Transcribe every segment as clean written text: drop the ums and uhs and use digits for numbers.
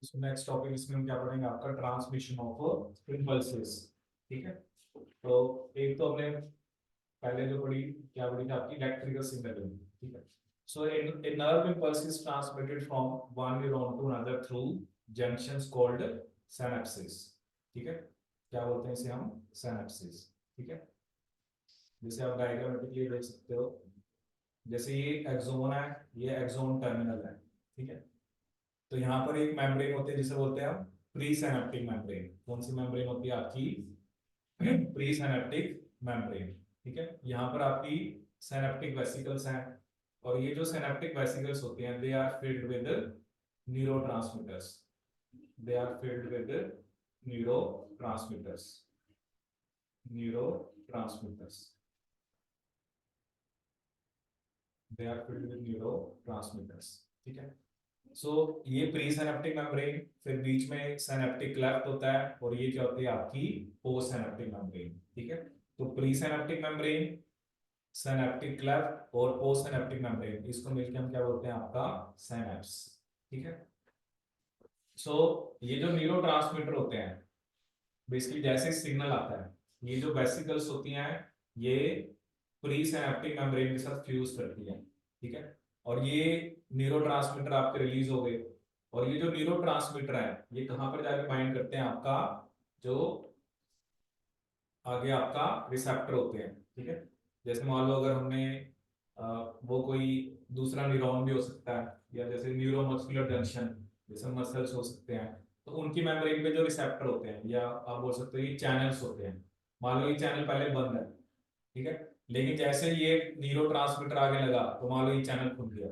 इसमें next topic इसमें हम क्या पढ़ेंगे, आपका ट्रांसमिशन ऑफ इम्पल्सेस। ठीक है, तो एक तो हमने पहले जो पढ़ी, क्या पढ़ी थी आपकी, इलेक्ट्रिकल सिग्नलिंग। ठीक है, सो a nerve impulse is transmitted from one neuron to another through junctions called synapses। ठीक है, क्या बोलते हैं इसे हम, synapses। ठीक है, जैसे आप डायग्रामेटिकली देख सकते हो, जैसे ये एक्सोन है, ये एक्सोन टर्मिनल है। ठीक है, तो यहाँ पर एक मेम्ब्रेन होती है जिसे बोलते हैं हम प्री सिनेप्टिक मेम्ब्रेन। कौन सी मेम्ब्रेन होती है आपकी, प्री सिनेप्टिक मेम्ब्रेन। ठीक है, यहाँ पर आपकी सिनेप्टिक वेसिकल्स हैं, और ये जो सिनेप्टिक वेसिकल्स होते हैं, they are filled with neurotransmitters. They are filled with neurotransmitters, neurotransmitters. They are filled with neurotransmitters. ठीक है, सो ये प्री सिनेप्टिक मेम्ब्रेन, फिर बीच में सिनेप्टिक क्लेफ्ट होता है, और ये क्या होती है आपकी पोस्ट सिनेप्टिक मेम्ब्रेन। ठीक है, तो pre synaptic membrane, synaptic cleft और पोस्ट सिनेप्टिक मेम्ब्रेन, इसको मिलकर हम क्या बोलते हैं, आपका सिनेप्स। ठीक है, सो ये जो न्यूरोट्रांसमीटर होते हैं, बेसिकली जैसे सिग्नल आता है, ये जो वेसिकल्स होती हैं, ये प्री सिनेप्टिक मेम्ब्रेन के साथ फ्यूज करती है। ठीक है, और ये न्यूरोट्रांसमीटर आपके रिलीज हो गए, और ये जो न्यूरोट्रांसमीटर है, ये कहां पर जाके बाइंड करते हैं, आपका जो आगे आपका रिसेप्टर होते हैं। ठीक है, जैसे मान लो अगर हमने वो कोई दूसरा न्यूरॉन भी हो सकता है, या जैसे न्यूरोमस्कुलर जंक्शन, जैसे मसल्स हो सकते हैं, तो उनकी मेम्ब्रेन पे जो रिसेप्टर होते हैं, या आप बोल सकते हो ये चैनल्स होते हैं। मान लो ये चैनल पहले बंद है, ठीक है, लेकिन जैसे ये न्यूरोट्रांसमीटर आगे लगा, तो मान लो ये चैनल खुल गया,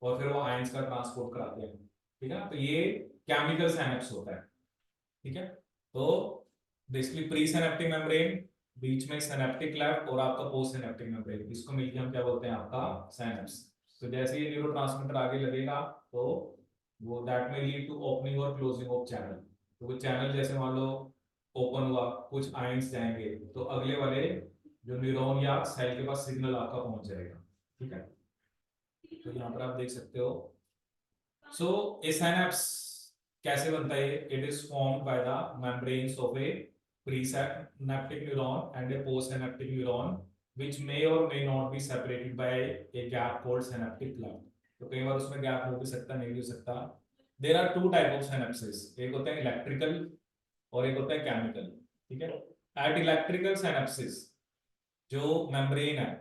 और फिर वो आयंस का ट्रांसपोर्ट कराते हैं। ठीक है ना, तो ये केमिकल सिनेप्स होता है। ठीक है, तो बेसिकली प्री सिनेप्टिक मेम्ब्रेन, बीच में सिनेप्टिक क्लेफ्ट, और आपका पोस्ट सिनेप्टिक मेम्ब्रेन, इसको मिलकर हम क्या बोलते हैं, आपका सिनेप्स। तो जैसे ये न्यूरोट्रांसमीटर आगे लगेगा, तो वो दैट में लीड टू ओपनिंग और क्लोजिंग ऑफ चैनल। तो वो चैनल जैसे मान लो ओपन हुआ, कुछ आयंस जाएंगे, तो अगले वाले जो न्यूरॉन या सेल के पास सिग्नल आपका पहुंच जाएगा। ठीक है, तो यहाँ पर आप देख सकते हो, सो ए सिनेप्स कैसे बनता है, it is formed by the membranes of a presynaptic neuron and a postsynaptic neuron which may or may not be separated by a gap called synaptic cleft. तो कई बार उसमें गैप हो भी सकता, नहीं भी हो सकता। There are two type of synapsis, एक होता है इलेक्ट्रिकल और एक होता है केमिकल। ठीक है, एट इलेक्ट्रिकल सिनेप्सिस जो मेम्ब्रेन है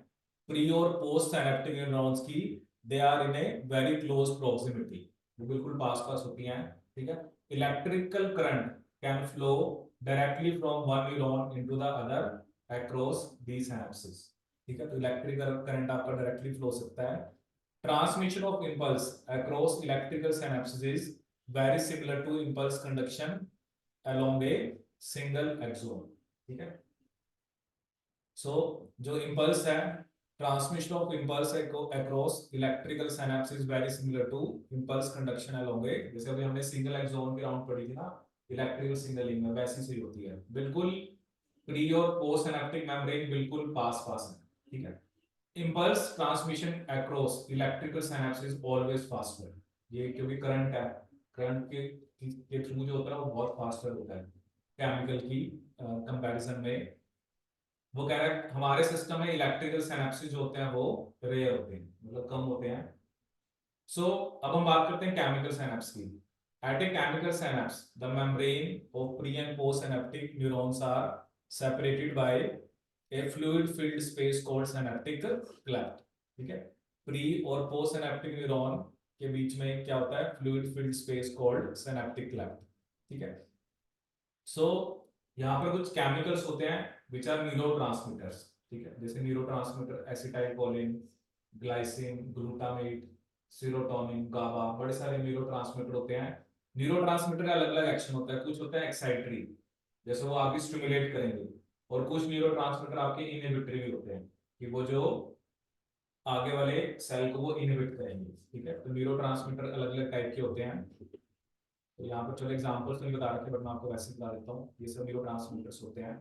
प्री और पोस्ट सिनेप्टिक न्यूरॉन्स की, they are in a very close proximity, वो बिल्कुल पास पास होती हैं। ठीक है, electrical current can flow directly from one neuron into the other across the synapsis. ठीक है, तो इलेक्ट्रिकल करंट आपका डायरेक्टली फ्लो हो सकता है। Transmission of impulse across electrical synapsis is very similar to impulse conduction along a single axon. ठीक है, so जो इम्पल्स है, transmission of impulse across electrical synapse is very similar to impulse conduction along a, जैसे अभी हमने single axon की round पढ़ी थी ना इलेक्ट्रिकल सिग्नलिंग में, वैसी सी होती है बिल्कुल। प्री और पोस्ट सिनेप्टिक मेम्ब्रेन बिल्कुल पास पास है। ठीक है, impulse transmission across electrical synapse is always faster, ये क्योंकि करंट है, करंट के थ्रू जो होता है वो बहुत फास्टर होता है केमिकल की कंपैरिजन में। वो कह रहा है हमारे सिस्टम में इलेक्ट्रिकल सिनेप्सिस जो होते हैं वो रेयर होते हैं, मतलब कम होते हैं। सो अब हम बात करते हैं केमिकल सिनेप्स की। At a chemical synapse the membrane of pre and post synaptic neurons are separated by a fluid filled space called synaptic cleft. ठीक है, प्री और पोस्ट सिनेप्टिक न्यूरॉन के बीच में क्या होता है, fluid filled space called synaptic cleft. ठीक है, सो यहाँ पर कुछ केमिकल्स होते हैं विच आर न्यूरोट्रांसमीटर्स। ठीक है, जैसे neurotransmitter acetylcholine, glycine, glutamate, serotonin, GABA, बड़े सारे न्यूरोट्रांसमीटर होते हैं। न्यूरोट्रांसमीटर का अलग अलग एक्शन होता है, कुछ होता है एक्साइटरी, जैसे वो आपकी स्टिमुलेट करेंगे, और कुछ न्यूरोट्रांसमीटर आपके इनहिबिटरी भी होते हैं, कि वो जो आगे वाले सेल को वो इनहिबिट करेंगे। ठीक है, तो न्यूरोट्रांसमीटर अलग अलग टाइप के होते हैं। तो यहाँ पर चलो एग्जांपल्स तो नहीं बता रखे, बट मैं आपको वैसे बता देता हूँ, ये सब न्यूरोट्रांसमीटर्स होते हैं।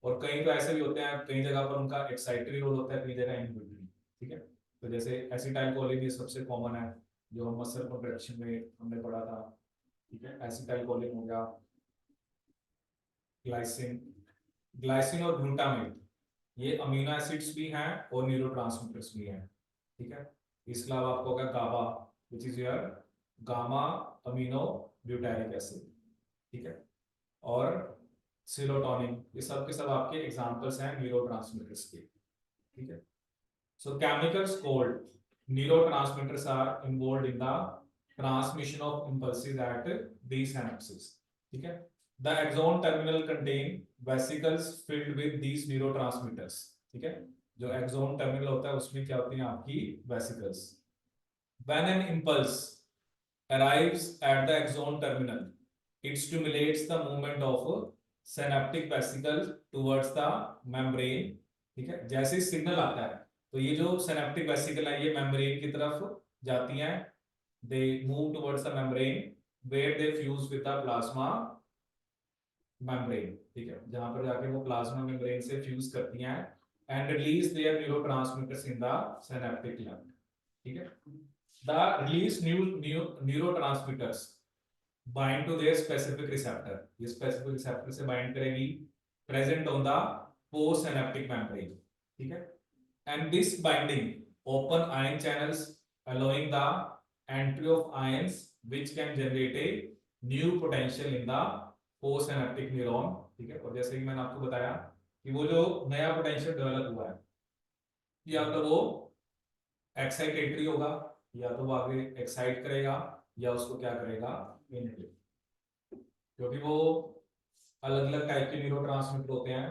और कई तो ऐसे भी होते हैं, कई जगह पर उनका एक्साइटरी रोल होता है, कई जगह इनहिबिटरी। ठीक है, तो जैसे एसिटाइलकोलिन ये सबसे कॉमन है, जो हम मसल कॉन्ट्रैक्शन में हमने पढ़ा था, ठीक है। एसिटाइल कोलिन हो गया, ग्लाइसिन, ग्लाइसिन और ग्लूटामेट, ये अमीनो एसिड्स भी हैं और न्यूरोट्रांसमीटर्स भी हैं, ठीक है। इसके अलावा आपको होगा GABA, which is your gamma amino butyric acid, ठीक है। और सेरोटोनिन, ये सब के सब आपके एग्जांपल्स हैं न्यूरोट्रांसमीटर्स के, ठीक है। So chemicals called neurotransmitters are involved in the transmission of impulses at these synapses, ठीक है। The axon terminal contain vesicles filled with these neurotransmitters, ठीक है। जो axon terminal होता है उसमें क्या होती हैं आपकी vesicles. When an impulse arrives at the axon terminal, it stimulates the movement of synaptic vesicles towards the membrane, ठीक है। जैसे ही सिग्नल आता है तो ये जो सिनेप्टिक वेसिकल है ये मेम्ब्रेन की तरफ जाती हैं, they move towards the membrane where they fuse with the plasma membrane, ठीक है। जहां पर जाके वो प्लाज्मा मेम्ब्रेन से फ्यूज करती हैं and release their neurotransmitters in the synaptic lamp, ठीक है। The release neurotransmitters bind to their specific receptor, ये स्पेसिफिक रिसेप्टर से बाइंड करेगी present on the post synaptic membrane, ठीक है। And this binding open ion channels allowing the entry of ions which can generate a new potential in the postsynaptic neuron, ठीक है। और जैसे कि मैंने आपको बताया कि वो जो नया पोटेंशियल डेवलप हुआ है या तो वो एक्साइटेटरी होगा या तो वो आगे एक्साइट करेगा या उसको क्या करेगा इनहिबिट, क्योंकि वो अलग अलग टाइप के न्यूरोट्रांसमीटर होते हैं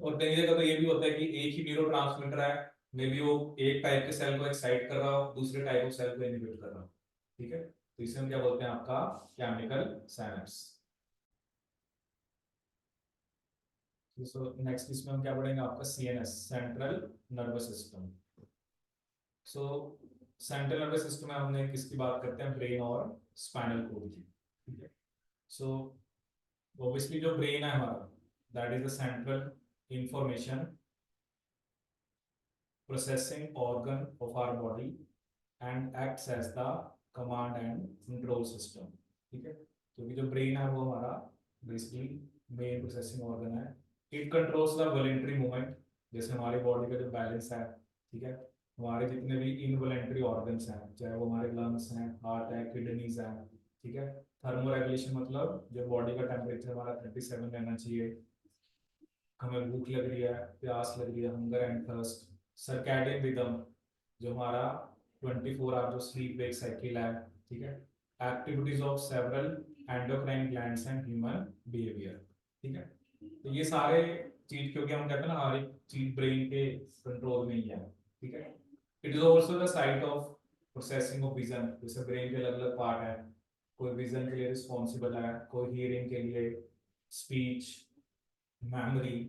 और कई जगह तो ये भी होता है कि एक ही न्यूरोट्रांसमीटर है, मे बी वो एक टाइप के सेल को एक्साइट कर रहा हो, दूसरे टाइप ऑफ सेल को इनहिबिट कर रहा हो, ठीक है। तो इसे हम क्या बोलते हैं आपका केमिकल साइनेप्स। सो नेक्स्ट इसमें हम क्या पढ़ेंगे आपका सीएनएस, सेंट्रल नर्वस सिस्टम। सो सेंट्रल नर्वस सिस्टम में हमने किसकी बात करते हैं, ब्रेन और स्पाइनल कोड की, ठीक है। सो ऑब्वियसली जो ब्रेन है हमारा, that is the central information processing organ of our body and acts as the command and control system, ठीक है। क्योंकि जो ब्रेन है वो हमारा बेसिकली मेन प्रोसेसिंग ऑर्गन है, it controls the voluntary movement, जैसे हमारी बॉडी का जो बैलेंस है, ठीक है। हमारे जितने भी इनवॉलेंटरी ऑर्गन्स हैं, चाहे वो हमारे लंग्स हैं, हार्ट है, किडनीज हैं, ठीक है। थर्मो रेगुलेशन मतलब जो बॉडी का टेम्परेचर हमारा 37 रहना चाहिए, हमें भूख लग रही है, प्यास लग रही है, hunger and thirst, circadian rhythm जो हमारा 24 आवर जो स्लीप वेक साइकिल है, ठीक है। Activities of several endocrine glands and human behaviour, ठीक है। तो ये सारे चीज, क्योंकि हम कहते हैं ना हर एक चीज ब्रेन के कंट्रोल में ही है, ठीक है। It is also the site of processing of vision, जैसे ब्रेन के अलग अलग पार्ट है, कोई विजन के लिए रिस्पॉन्सिबल है, कोई हियरिंग के लिए, speech, memory,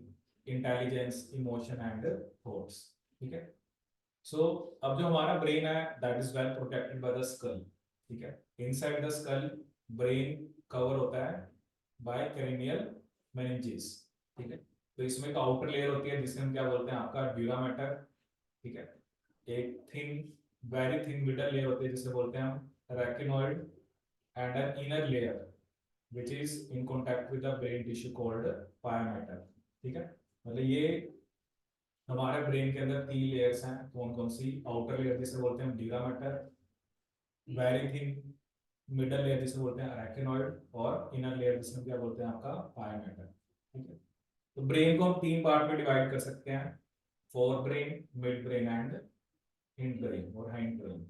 intelligence, emotion and thoughts, ठीक है। सो अब जो हमारा ब्रेन है that is well protected by the skull, ठीक है। Inside the skull brain cover होता है बाय क्रेनियल मेनिंजेस, ठीक है। तो इसमें एक आउटर लेयर होती है जिसे हम क्या बोलते हैं आपका ड्यूरा मैटर, ठीक है। एक thin, very thin middle layer होती है जिसे बोलते हैं हम retinoid and an inner layer which is in contact with the brain tissue called pia mater, ठीक है। मतलब ये हमारे ब्रेन के अंदर 3 लेयर्स हैं, कौन कौन सी, आउटर लेयर जिसे बोलते हैं dura mater, very thin middle layer जिसे बोलते हैं अरेकिनॉइड, और इनर लेयर जिसे क्या बोलते हैं आपका पाया मैटर, ठीक है। तो ब्रेन को हम 3 पार्ट में डिवाइड कर सकते हैं, fore brain, mid brain and hind brain और हाइंड ब्रेन,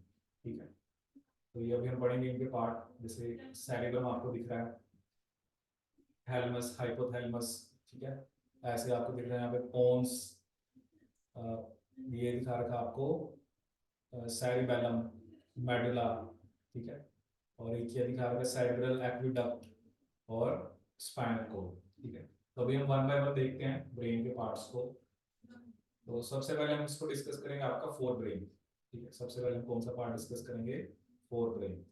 ठीक है। तो ये अभी हम पढ़ेंगे इनके पार्ट, जैसे सेरेब्रम आपको दिख रहा है, थैलेमस, हाइपोथैलेमस, ठीक है। ऐसे आपको दिख रहा है यहाँ पे पोन्स, ये दिखा रखा आपको सेरिबेलम, मेडुला, ठीक है। और एक ये दिखा रखा है सेरेब्रल एक्विडक्ट और स्पाइनल कोड, ठीक है। तो अभी हम वन बाय वन देखते हैं ब्रेन के पार्ट्स को। तो सबसे पहले हम इसको डिस्कस करेंगे आपका फोर ब्रेन, ठीक है। सबसे पहले हम कौन सा पार्ट डिस्कस करेंगे, फोर ब्रेन।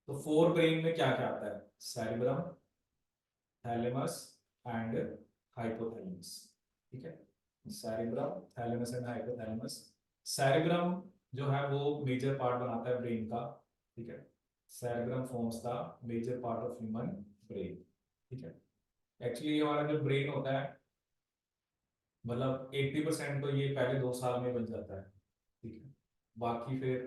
तो फोर ब्रेन में क्या क्या आता है, सेरिब्रम, थैलेमस एंड हाइपोथैलेमस, ठीक है। Cerebrum, thalamus and hypothalamus. Cerebrum जो है वो मेजर पार्ट बनाता है ब्रेन का, ठीक है। Cerebrum forms the major part of human brain, ठीक है। एक्चुअली हमारा जो ब्रेन होता है, मतलब 80% तो ये पहले 2 साल में बन जाता है, ठीक है। बाकी फिर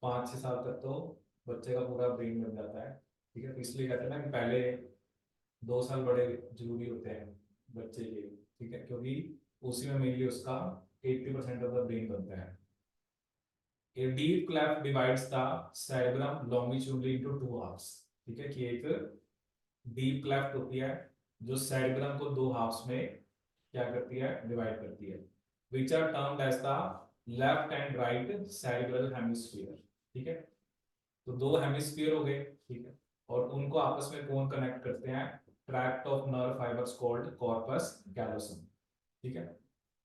5-6 साल तक तो बच्चे का पूरा ब्रेन बन जाता है, ठीक है। तो इसलिए कहते हैं ना कि पहले 2 साल बड़े जरूरी होते हैं बच्चे के लिए, ठीक है, क्योंकि उसी में मेनली उसका 80% ऑफ द ब्रेन बनता है। A deep cleft divides the cerebrum longitudinally into two halves, ठीक है, कि एक डीप क्लेफ्ट होती है जो सेरेब्रम को 2 हाफ्स में क्या करती है, डिवाइड करती है, which are termed as the left and right cerebral hemisphere, ठीक है। तो 2 हेमिस्फीयर हो गए, ठीक है, और उनको आपस में कौन कनेक्ट करते हैं, tract of nerve fibres called corpus callosum, ठीक है।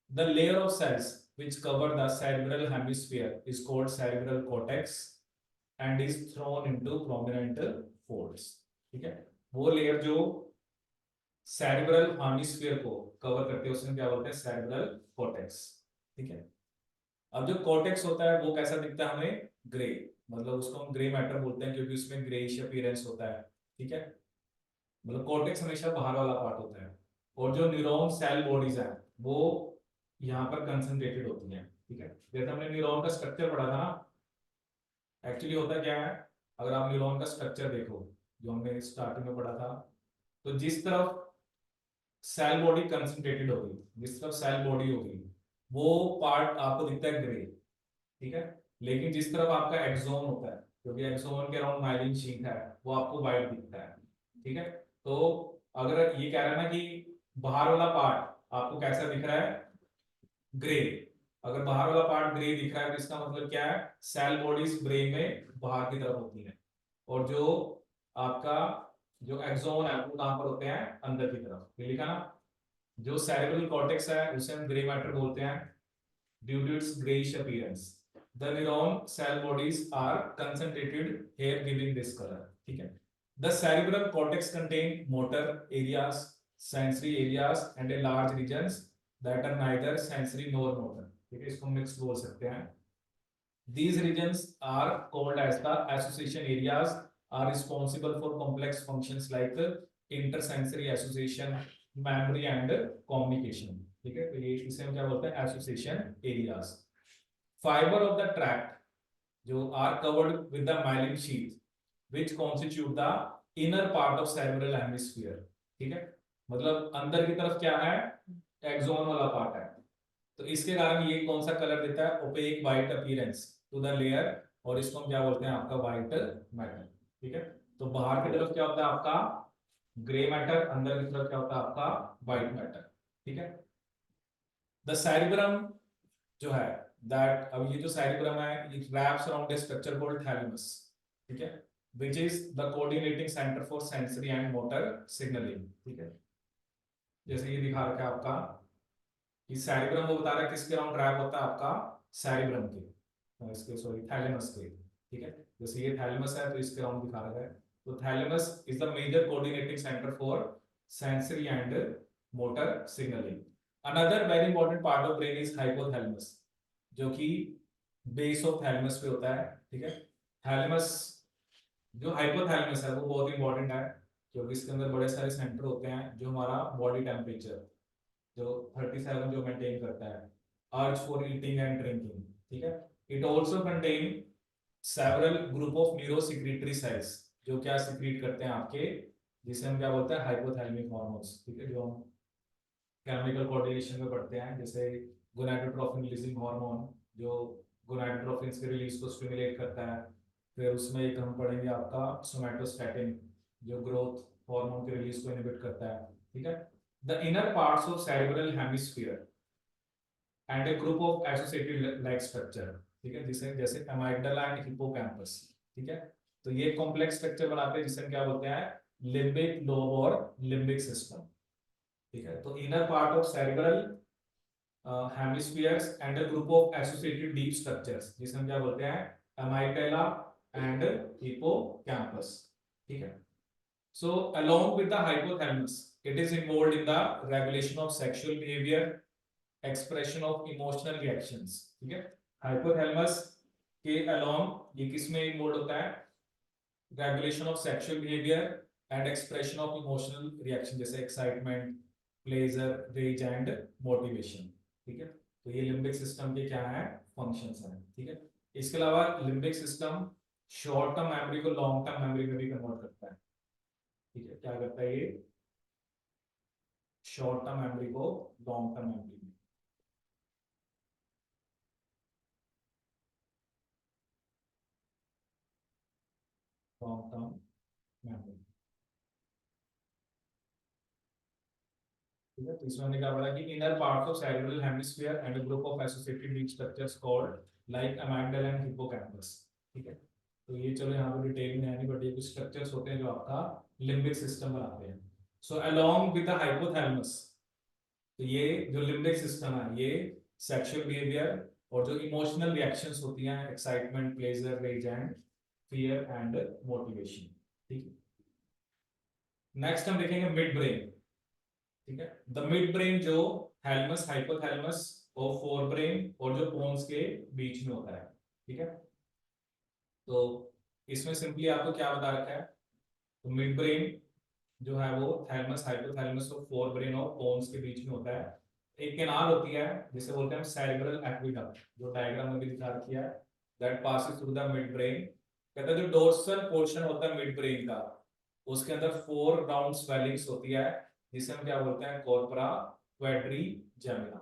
The layer of cells which cover the cerebral hemisphere is called cerebral cortex and is thrown into prominent folds, ठीक है। वो लेयर जो सेरेब्रल हेमिस्फीयर को कवर करते हैं उसमें क्या बोलते हैं, सेरेब्रल कॉर्टेक्स, ठीक है। अब जो कॉर्टेक्स होता है वो कैसा दिखता है हमें, ग्रे, मतलब उसको हम ग्रे मैटर बोलते हैं क्योंकि उसमें ग्रेइश अपीयरेंस होता है, ठीक है। मतलब कॉर्टेक्स हमेशा बाहर वाला पार्ट होता है, और जो न्यूरॉन सेल बॉडीज है वो यहाँ पर कंसंट्रेटेड होती हैं, ठीक है। जैसे हमने न्यूरॉन का स्ट्रक्चर पढ़ा था ना, एक्चुअली होता क्या है, अगर आप न्यूरॉन का स्ट्रक्चर देखो जो हमने स्टार्टिंग में पढ़ा था, तो जिस तरफ सेल बॉडी कंसंट्रेटेड होगी, जिस तरफ सेल बॉडी होगी वो पार्ट आपको दिखता है ग्रे, ठीक है। लेकिन जिस तरफ आपका एक्सोन होता है, क्योंकि एक्सोन के अराउंड माइलिन शीट है, वो आपको व्हाइट दिखता है, ठीक है। तो अगर ये कह रहा है ना कि बाहर वाला पार्ट आपको कैसा दिख रहा है, ग्रे, अगर बाहर वाला पार्ट ग्रे दिख रहा है तो इसका मतलब क्या है, सेल बॉडीज ब्रेन में बाहर की तरफ होती है, और जो आपका जो एक्सोन है वो कहां पर होते हैं, अंदर की तरफ, ये लिखा ना। जो सेरेब्रल कॉर्टेक्स है उसे हम ग्रे मैटर बोलते हैं due to its greyish appearance. The neuron cell bodies are concentrated here giving this colour, ठीक है। The cerebral cortex contain motor areas, sensory areas and a large regions that are neither sensory nor motor, ठीक है, इसको mix बोल सकते हैं। These regions are called as the association areas, are responsible for complex functions like intersensory association, memory and communication, ठीक है। तो ये इसे हम क्या बोलते हैं, association areas. Fibre of the tract जो are covered with the myelin sheath which constitute the inner part of cerebral hemisphere, ठीक है। मतलब अंदर की तरफ क्या है, एक्सोन वाला पार्ट है, तो इसके कारण ये कौन सा कलर देता है, opaque white appearance to the layer, और इसको हम क्या बोलते हैं, आपका व्हाइट मैटर, ठीक है। तो बाहर की तरफ क्या होता है आपका ग्रे मैटर, अंदर की तरफ क्या होता है आपका व्हाइट मैटर, ठीक है। द सेरेब्रम जो है दैट, अब ये जो सेरेब्रम है it wraps around a structure called thalamus, ठीक है, which is the coordinating center for sensory and motor signaling, ठीक है। जैसे ये दिखा रखा है आपका कि सेरेब्रम वो बता रहा है किसके अराउंड रैप होता है, आपका सेरेब्रम के, इसके सॉरी थैलेमस के, ठीक है। जैसे ये थैलेमस है तो इसके अराउंड दिखा रखा है, तो thalamus is the major coordinating centre for sensory and motor signalling. Another very important part of brain is hypothalamus, जो कि बेस ऑफ थैलेमस पे होता है, ठीक है। थैलेमस जो हाइपोथैलेमस है वो बहुत इंपॉर्टेंट है, क्योंकि इसके अंदर बड़े सारे सेंटर होते हैं जो हमारा बॉडी टेम्परेचर जो 37 जो मेंटेन करता है, urge for eating and drinking, ठीक है। It also contain several group of neurosecretory cells जो क्या सिक्रीट करते हैं आपके, जिसे हम क्या बोलते हैं, हाइपोथैलेमिक हार्मोन्स, ठीक है, जो हम केमिकल कोऑर्डिनेशन में पढ़ते हैं, जैसे गोनाडोट्रोपिन रिलीजिंग हार्मोन जो गोनाडोट्रोपिन के रिलीज को स्टिमुलेट करता है। फिर उसमें एक हम पढ़ेंगे आपका सोमैटोस्टैटिन जो ग्रोथ हार्मोन के रिलीज को इनहिबिट करता है, ठीक है। The inner parts of cerebral hemisphere and A group of associated like structure, ठीक है, जिसे जैसे अमाइगडाला एंड हिप्पोकैम्पस, ठीक है। तो ये कॉम्प्लेक्स स्ट्रक्चर बनाते हैं जिसे क्या बोलते हैं, लिम्बिक लोब और लिम्बिक सिस्टम, ठीक है। तो inner part of cerebral hemispheres and a group of associated deep structures जिसे हम क्या बोलते हैं, अमाइगडाला एंड हिप्पोकैम्पस, ठीक है। So along with the hypothalamus, it is involved in the regulation of sexual behavior, expression of emotional reactions, ठीक है। Hypothalamus के अलोंग ये किसमें इन्वॉल्व होता है, regulation of sexual behaviour and expression of emotional reaction, जैसे excitement, pleasure, rage and motivation. ठीक है, तो ये लिम्बिक सिस्टम के क्या है, फंक्शंस हैं। ठीक है, इसके अलावा limbic system short term memory को लॉन्ग टर्म मेमोरी में भी कन्वर्ट करता है। ठीक है, क्या करता है ये, शॉर्ट टर्म मेमोरी को लॉन्ग टर्म मेमोरी में। Long term memory. ठीक है, तो इसमें हमने क्या पढ़ा कि inner parts of cerebral hemisphere and a group of associated leaf structures called like amygdala and hippocampus. ठीक है, तो ये चलो यहाँ पे डिटेल में है नहीं, बट ये कुछ स्ट्रक्चर्स होते हैं जो आपका लिम्बिक सिस्टम बनाते हैं। So along with the hypothalamus, तो ये जो लिम्बिक सिस्टम है ये सेक्सुअल बिहेवियर और जो इमोशनल रिएक्शंस होती हैं, excitement, pleasure, rage and fear and motivation. ठीक है, नेक्स्ट हम देखेंगे मिड ब्रेन। ठीक है, द मिड ब्रेन जो थैलेमस, हाइपोथैलेमस और फोर ब्रेन और जो पोन्स के बीच में होता है। ठीक है, तो इसमें सिंपली आपको क्या बता रखा है, तो मिड ब्रेन जो है वो थैलेमस, हाइपोथैलेमस और फोर ब्रेन और पोन्स के बीच में होता है। एक कैनाल होती है जिसे बोलते हैं सेरेब्रल एक्विडक्ट, जो डायग्राम में भी दिखा रखी है, that passes through the mid brain. कहता है जो डोर्सल पोर्शन होता है मिड ब्रेन का, उसके अंदर 4 राउंड स्वेलिंग्स होती है, जिसे हम क्या बोलते हैं, कॉर्पोरा क्वाड्रिजेमिना।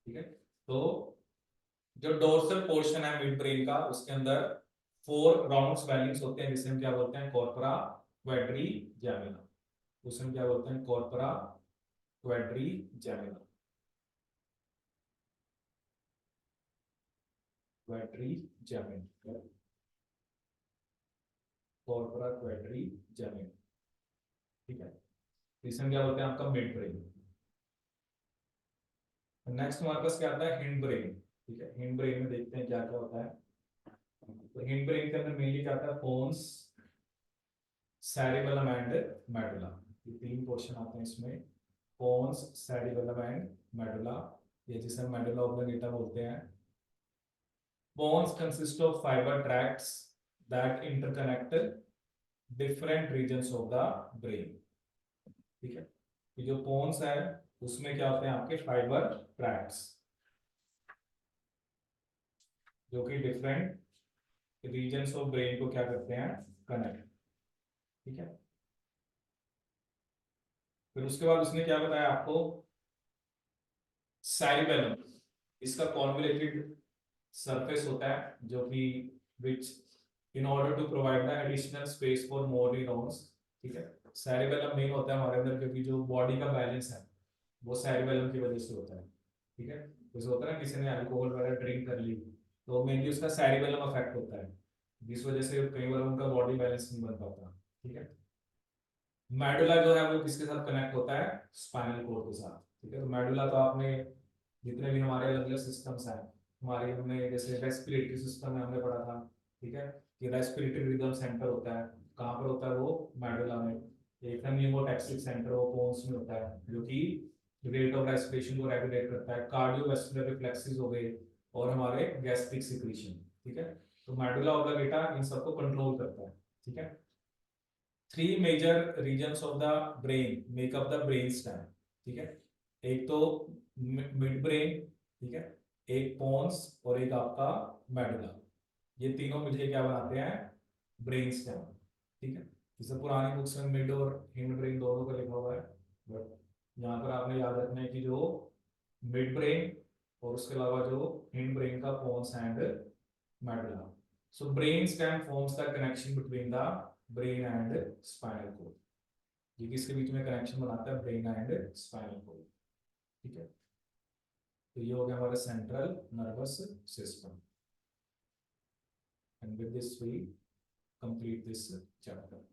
ठीक है, तो जो डोर्सल पोर्शन है मिड ब्रेन का, उसके अंदर 4 राउंड स्वेलिंग्स होते हैं, जिसे हम क्या बोलते हैं, कॉर्पोरा क्वाड्रिजेमिना। उसे हम क्या बोलते हैं, corpora quadrigemina. Quadrigemina, corpora quadrigemina. ठीक है, इसे हम क्या बोलते हैं, आपका मिड ब्रेन। नेक्स्ट हमारे पास क्या आता है, हिंड ब्रेन। ठीक है, हिंड ब्रेन में देखते हैं क्या क्या होता है। तो हिंड ब्रेन के अंदर मेनली क्या आता है, पोन्स, सेरिबेलम एंड मेडुला। ये 3 पोर्शन आते हैं इसमें, पोन्स, सेरिबेलम एंड मेडुला, ये जिसे हम मेडुला ऑब्लिंगेटा बोलते हैं। Pons consist of fibre tracts that interconnect different regions of the brain. ठीक है, ये जो पोन्स है उसमें क्या होते हैं, आपके फाइबर ट्रैक्ट्स, जो कि डिफरेंट रीजन्स ऑफ ब्रेन को क्या करते हैं, कनेक्ट। ठीक है, फिर उसके बाद उसने क्या बताया आपको, सेरिबेलम, इसका कॉन्वोल्यूटेड सरफेस होता है, जो कि which in order to provide the additional space for more neurons. ठीक है, सेरिबेलम मेन होता है हमारे अंदर, क्योंकि जो बॉडी का बैलेंस है वो सेरिबेलम की वजह से होता है। ठीक है, जैसे होता है ना, किसी ने अल्कोहल वगैरह ड्रिंक कर ली तो मेनली उसका सेरिबेलम अफेक्ट होता है, जिस वजह से कई बार उनका बॉडी बैलेंस नहीं बन पाता। ठीक है, मेडुला जो है वो किसके साथ कनेक्ट होता है, स्पाइनल कोर्ड के साथ। ठीक है, तो मेडुला तो आपने जितने भी हमारे अलग अलग सिस्टम्स हैं, हमारे हमने जैसे रेस्पिरेटरी सिस्टम में हमने पढ़ा था। ठीक है, कि रेस्पिरेटरी रिदम सेंटर होता है, कहाँ पर होता है वो, मेडुला में। एक न्यूमोटैक्सिक सेंटर वो पोन्स में होता है, जो कि रेट ऑफ रेस्पिरेशन को रेगुलेट करता है, कार्डियोवास्कुलर रिफ्लेक्सेस हो गए और हमारे गैस्ट्रिक सिक्रीशन। ठीक है, तो मेडुला ऑब्लिंगेटा इन सबको कंट्रोल करता है। ठीक है, 3 major regions of the brain make up the brain stem. ठीक है, एक तो मिड ब्रेन, ठीक है, एक पोन्स और एक आपका मेडुला, ये तीनों मिलके क्या बनाते हैं, ब्रेन स्टेम। ठीक है, जैसे पुरानी बुक्स में मिड और हिंड ब्रेन दोनों का लिखा हुआ है, बट यहाँ पर आपने याद रखना है कि जो मिड ब्रेन और उसके अलावा जो हिंड ब्रेन का pons and medulla. So brain stem forms the connection between the brain and spinal cord. ये किसके बीच में कनेक्शन बनाता है, ब्रेन एंड स्पाइनल कोड। ठीक है, तो ये हो गया हमारा central nervous system, and with this we complete this chapter.